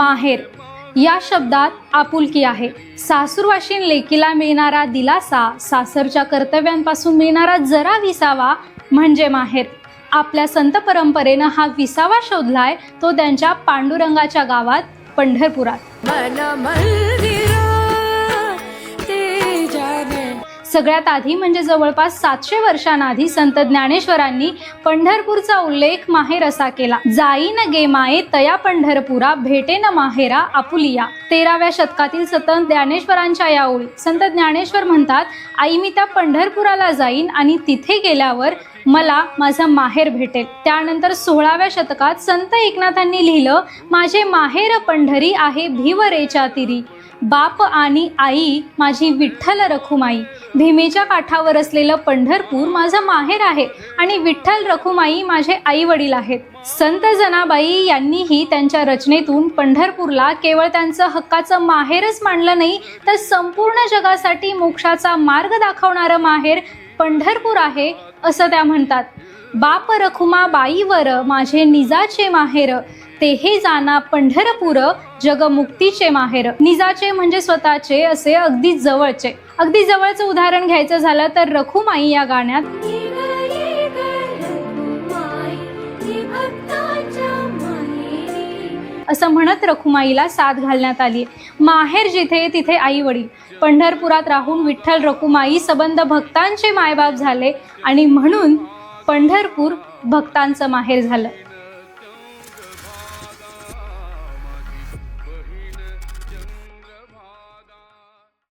माहेर या शब्दात आपुलकी आहे. सासूरवाशीन लेकीला मिळणारा दिलासा, सासरच्या कर्तव्यांपासून मिळणारा जरा विसावा म्हणजे माहेर. आपल्या संत परंपरेनं हा विसावा शोधलाय तो त्यांच्या पांडुरंगाच्या गावात पंढरपुरात. सगळ्यात आधी म्हणजे जवळपास 700 वर्षांआधी संत ज्ञानेश्वरांनी पंढरपूरचा उल्लेख माहेर असा केला. जाईन गे माये तया पंढरपुरा भेटेन माहेरा आपुलिया. 13व्या शतकातील संत ज्ञानेश्वरांच्या या ओळी. संत ज्ञानेश्वर म्हणतात, आई मी त्या पंढरपुराला जाईन आणि तिथे गेल्यावर मला माझं माहेर भेटेल. त्यानंतर 16व्या शतकात संत एकनाथांनी लिहिलं, माझे माहेर पंढरी आहे भिवरेच्या तिरी. बाप आणि आई माझी विठ्ठल रखुमाई. भीमेच्या काठावर असलेलं पंढरपूर माझं माहेर आहे आणि विठ्ठल रखुमाई माझे आई वडील आहेत. संत जनाबाई यांनीही त्यांच्या रचनेतून पंढरपूरला केवळ त्यांचं हक्काचं माहेरच मानलं नाही, तर संपूर्ण जगासाठी मोक्षाचा मार्ग दाखवणारं माहेर पंढरपूर आहे असं त्या म्हणतात. बाप रखुमा बाईवर माझे निजाचे माहेर, तेहे जाना पंढरपूर जगमुक्तीचे माहेर. निजाचे म्हणजे स्वतःचे असे अगदी जवळचे. अगदी जवळचं उदाहरण घ्यायचं झालं तर रखुमाई या गाण्यात असं म्हणत रखुमाईला साथ घालण्यात आली. माहेर जिथे तिथे आई वडील. पंढरपुरात राहून विठ्ठल रखुमाई सबंध भक्तांचे मायबाप झाले आणि म्हणून पंढरपूर भक्तांचं माहेर झालं.